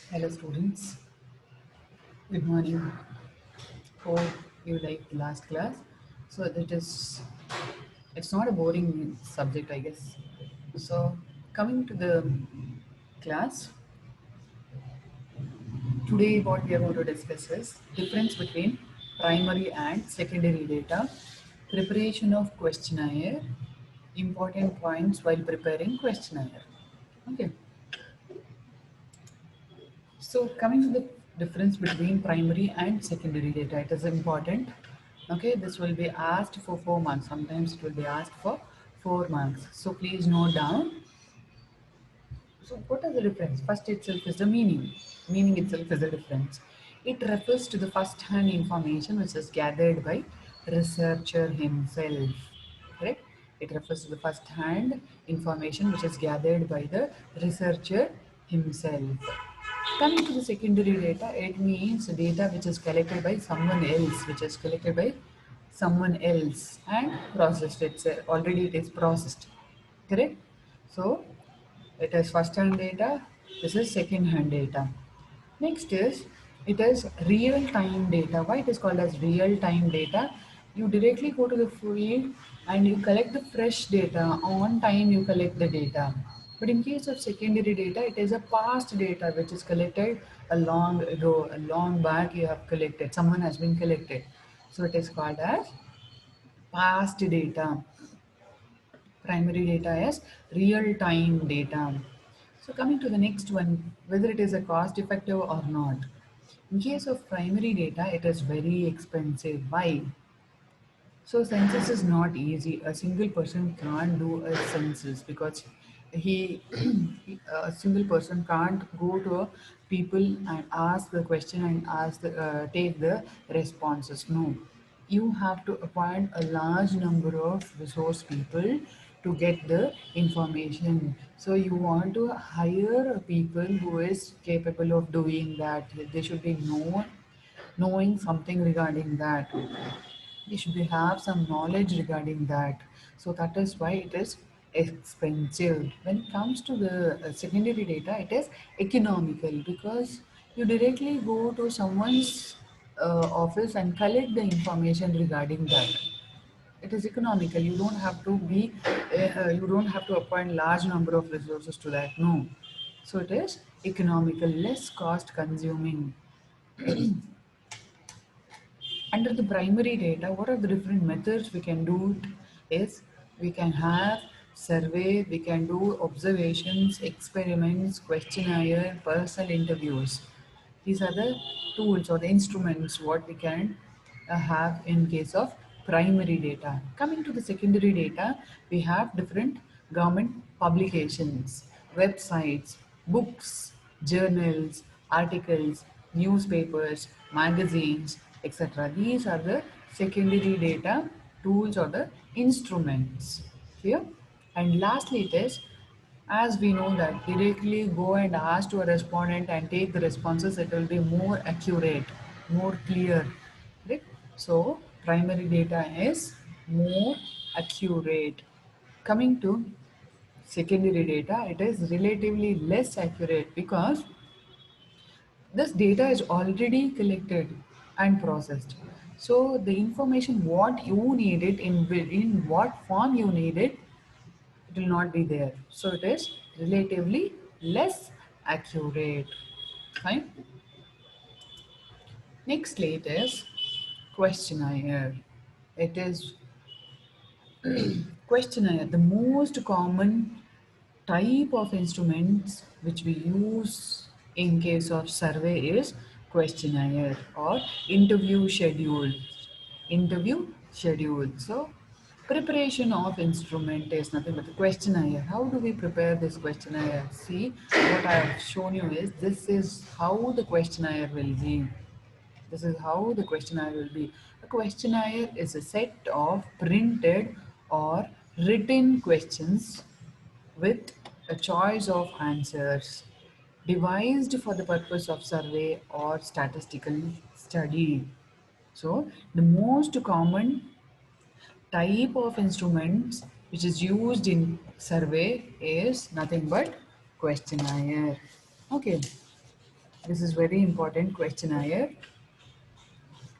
Hello students, good morning. Hope you liked the last class. So it's not a boring subject, I guess. So coming to the class, today what we are going to discuss is difference between primary and secondary data, preparation of questionnaire, important points while preparing questionnaire. Okay, so coming to the difference between primary and secondary data, it is important. Okay, this will be asked for 4 marks. Sometimes it will be asked for 4 marks. So please note down. So what are the difference? First itself is the meaning. Meaning itself is the difference. It refers to the first-hand information which is gathered by researcher himself. Correct? It refers to the first-hand information which is gathered by the researcher himself. Coming to the secondary data, it means data which is collected by someone else, which is collected by someone else and processed. Already it is processed. Correct? So it is first hand data, this is second hand data. Next is it is real time data. Why it is called as real time data? You directly go to the field and you collect the fresh data. On time you collect the data. But in case of secondary data, it is a past data which is collected a long ago, a long back you have collected. Someone has been collected. So it is called as past data. Primary data is real time data. So coming to the next one, whether it is a cost effective or not. In case of primary data, it is very expensive. Why? So census is not easy. A single person can't do a census because he, a single person can't go to a people and ask the question and take the responses. No, you have to appoint a large number of resource people to get the information. So you want to hire people who is capable of doing that. They should be knowing something regarding that. They should have some knowledge regarding that. So that is why it is expensive. When it comes to the secondary data, it is economical because you directly go to someone's office and collect the information regarding that. It is economical. You don't have to appoint large number of resources to that. No. So it is economical, less cost consuming. Under the primary data, what are the different methods we can do is we can have survey, we can do observations, experiments, questionnaire, personal interviews. These are the tools or the instruments what we can have in case of primary data. Coming to the secondary data, we have different government publications, websites, books, journals, articles, newspapers, magazines, etc. These are the secondary data tools or the instruments. Clear? And lastly, it is as we know that directly go and ask to a respondent and take the responses, it will be more accurate, more clear. Right? So primary data is more accurate. Coming to secondary data, it is relatively less accurate because this data is already collected and processed. So the information what you need it in what form you need it, it will not be there. So it is relatively less accurate. Fine. Nextly it is questionnaire. It is questionnaire. The most common type of instruments which we use in case of survey is questionnaire or interview schedule. Interview schedule. So preparation of instrument is nothing but the questionnaire. How do we prepare this questionnaire? See, what I have shown you is this is how the questionnaire will be. This is how the questionnaire will be. A questionnaire is a set of printed or written questions with a choice of answers devised for the purpose of survey or statistical study. So, the most common type of instruments which is used in survey is nothing but questionnaire. Okay. This is very important questionnaire.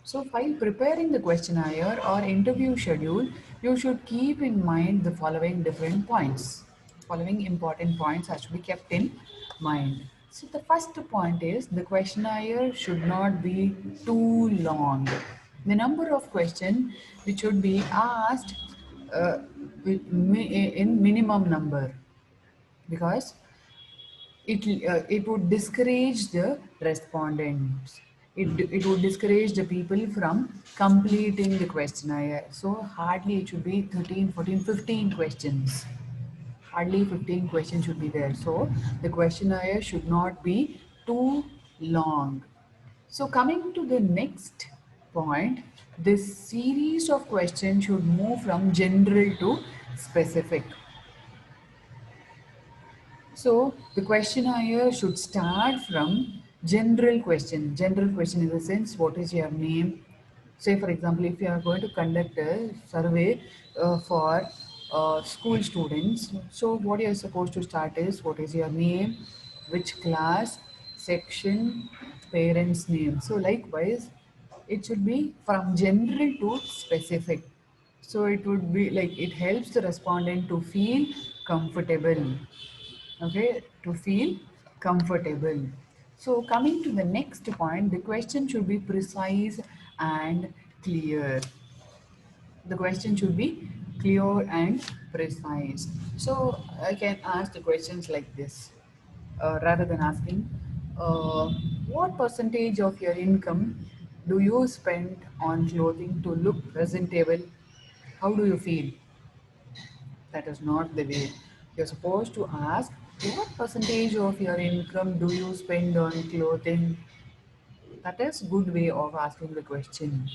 So while preparing the questionnaire or interview schedule, you should keep in mind the following different points. Following important points has to be kept in mind. So the first point is the questionnaire should not be too long. The number of questions which should be asked uh, in minimum number, because it would discourage the respondents. It would discourage the people from completing the questionnaire. So hardly it should be 13, 14, 15 questions. Hardly 15 questions should be there. So the questionnaire should not be too long. So coming to the next point, this series of questions should move from general to specific. So the questionnaire should start from general question. General question in the sense, what is your name? Say, for example, if you are going to conduct a survey for school students, so what you are supposed to start is, what is your name, which class, section, parents' name. So likewise, it should be from general to specific. So it would be like it helps the respondent to feel comfortable, okay, to feel comfortable. So coming to the next point, the question should be precise and clear. The question should be clear and precise. So I can ask the questions like this, rather than asking uh, what percentage of your income do you spend on clothing to look presentable. How do you feel? That is not the way. You're supposed to ask, what percentage of your income do you spend on clothing? That is good way of asking the question.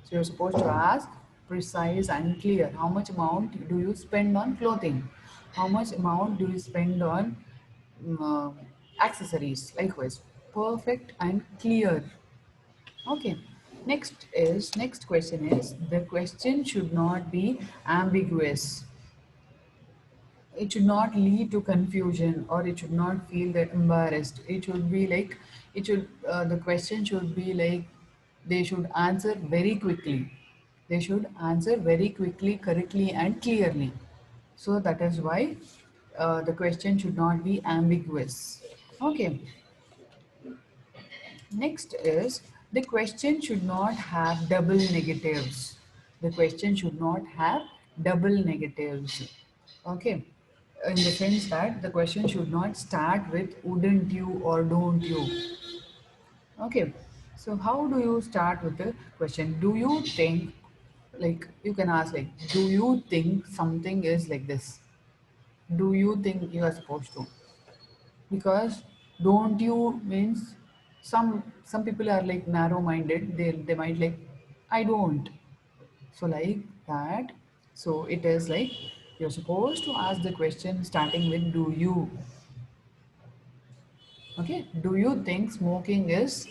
So you're supposed to ask precise and clear. How much amount do you spend on clothing? How much amount do you spend on accessories? Likewise, perfect and clear. Okay. Next question is, the question should not be ambiguous. It should not lead to confusion, or it should not feel that embarrassed. It should be like, it should the question should be like, they should answer very quickly. They should answer very quickly, correctly and clearly. So that is why the question should not be ambiguous. Okay. Next is, the question should not have double negatives. The question should not have double negatives. Okay. In the sense that the question should not start with wouldn't you or don't you. Okay. So how do you start with the question? Do you think, like you can ask like, do you think something is like this? Do you think you are supposed to? Because don't you means, some people are like narrow minded, they might like, I don't. So like that. So it is like, you're supposed to ask the question starting with do you. Okay, do you think smoking is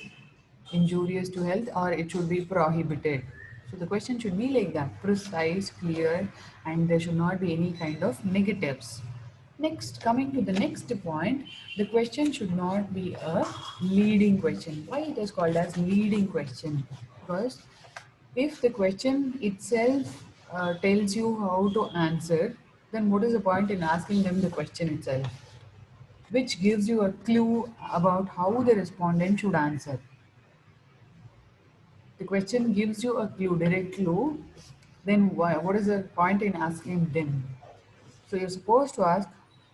injurious to health or it should be prohibited? So the question should be like that, precise, clear, and there should not be any kind of negatives. Next, coming to the next point, the question should not be a leading question. Why it is called as leading question? Because if the question itself tells you how to answer, then what is the point in asking them the question itself, which gives you a clue about how the respondent should answer. The question gives you a clue, direct clue, then what is the point in asking them? So you're supposed to ask,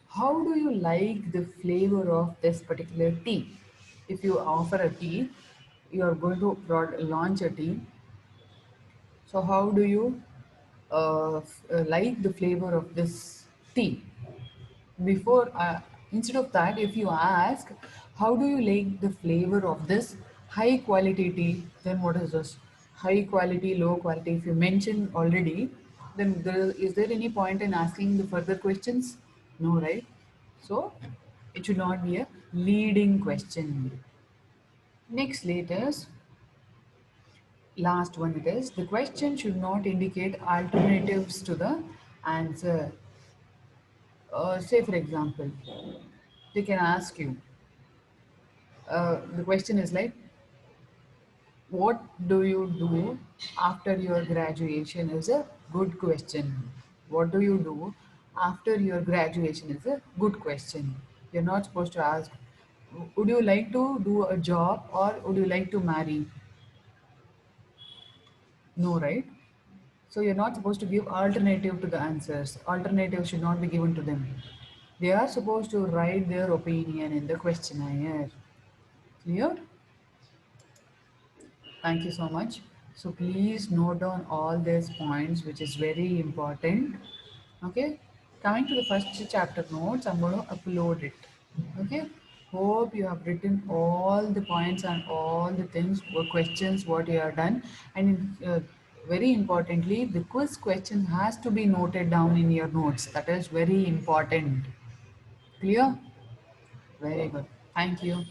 how do you like the flavor of this particular tea? If you offer a tea, you are going to launch a tea. So how do you like the flavor of this tea? Before instead of that, if you ask, how do you like the flavor of this high quality tea, then what is this high quality, low quality? If you mention already, then is there any point in asking the further questions? No, right? So it should not be a leading question. Next, latest last one, it is, the question should not indicate alternatives to the answer. Say for example, they can ask you, The question is like, what do you do after your graduation is a good question. What do you do after your graduation is a good question. You're not supposed to ask, would you like to do a job or would you like to marry? No, right? So you're not supposed to give alternative to the answers. Alternative should not be given to them. They are supposed to write their opinion in the questionnaire. Clear? Thank you so much. So please note down all these points, which is very important. Okay. Coming to the first chapter notes, I'm going to upload it. Okay. Hope you have written all the points and all the things, or questions, what you have done. And very importantly, the quiz question has to be noted down in your notes. That is very important. Clear? Very good. Thank you.